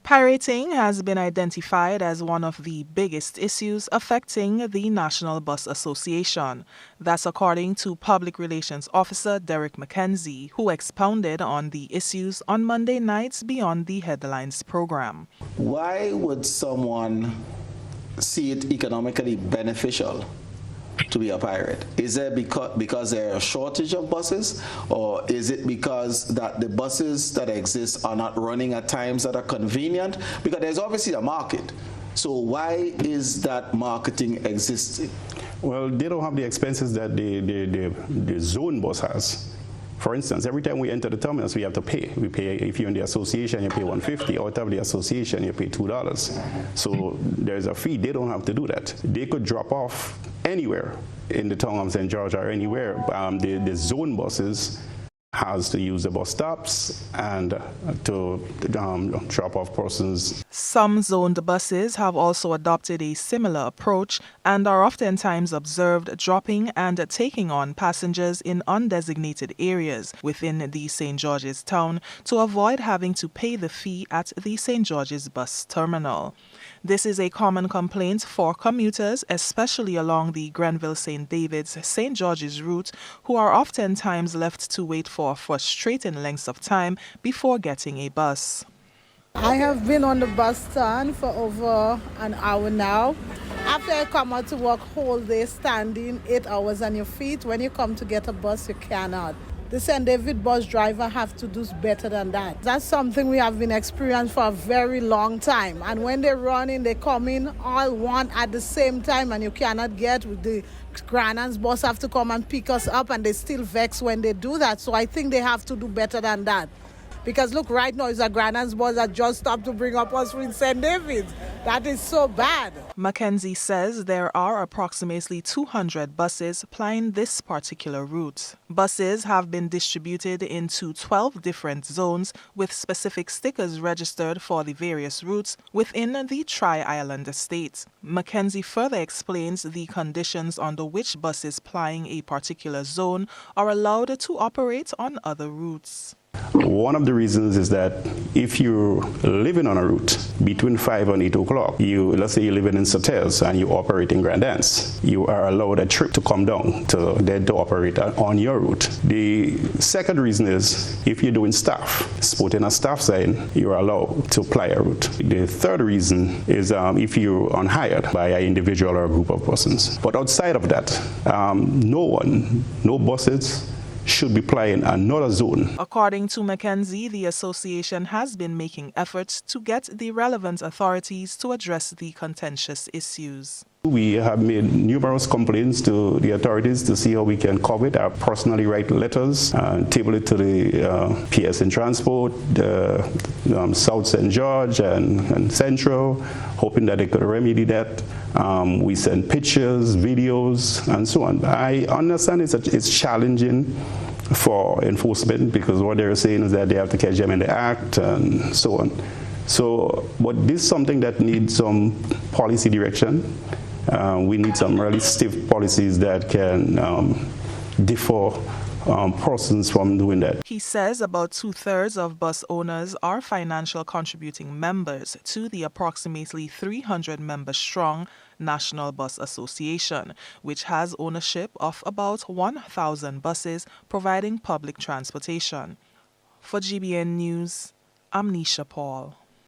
Pirating has been identified as one of the biggest issues affecting the National Bus Association. That's according to Public Relations Officer Derek McKenzie, who expounded on the issues on Monday night's Beyond the Headlines program. Why would someone see it economically beneficial to be a pirate? Is it because there are a shortage of buses, or is it because that the buses that exist are not running at times that are convenient? Because there's obviously a market. So why is that marketing existing? Well, they don't have the expenses that the zone bus has. For instance, every time we enter the terminus, we have to pay. We pay, if you're in the association, you pay $150. Out of the association, you pay $2. So there's a fee. They don't have to do that. They could drop off anywhere in the town of St. George or anywhere. The zone buses has to use the bus stops and to drop off persons. Some zoned buses have also adopted a similar approach and are oftentimes observed dropping and taking on passengers in undesignated areas within the St. George's town to avoid having to pay the fee at the St. George's bus terminal. This is a common complaint for commuters, especially along the Grenville-St. David's-St. George's route, who are oftentimes left to wait for frustrating lengths of time before getting a bus. I have been on the bus stand for over an hour now. After I come out to work whole day standing 8 hours on your feet, when you come to get a bus, you cannot. The St. David bus driver have to do better than that. That's something we have been experiencing for a very long time. And when they run in, they come in all one at the same time, and you cannot get with the Granans bus have to come and pick us up, and they still vex when they do that. So I think they have to do better than that. Because look, right now it's a Granans bus that just stopped to bring up us in St. David's. That is so bad. McKenzie says there are approximately 200 buses plying this particular route. Buses have been distributed into 12 different zones with specific stickers registered for the various routes within the Tri-Island estate. McKenzie further explains the conditions under which buses plying a particular zone are allowed to operate on other routes. One of the reasons is that if you're living on a route between 5 and 8 o'clock, let's say you're living in Sotels and you operate in Grand Anse, you are allowed a trip to come down to operate on your route. The second reason is if you're doing staff, putting a staff sign, you're allowed to ply a route. The third reason is if you're on hired by an individual or a group of persons. But outside of that, no buses should be plying another zone. According to McKenzie, the association has been making efforts to get the relevant authorities to address the contentious issues. We have made numerous complaints to the authorities to see how we can cover it. I personally write letters, table it to the PSN Transport, South St. George and Central, hoping that they could remedy that. We send pictures, videos, and so on. I understand it's challenging for enforcement because what they're saying is that they have to catch them in the act and so on. So, but this is something that needs some policy direction. We need some really stiff policies that can defer persons from doing that. He says about 2/3 of bus owners are financial contributing members to the approximately 300 member strong National Bus Association, which has ownership of about 1,000 buses providing public transportation. For GBN News, I'm Nisha Paul.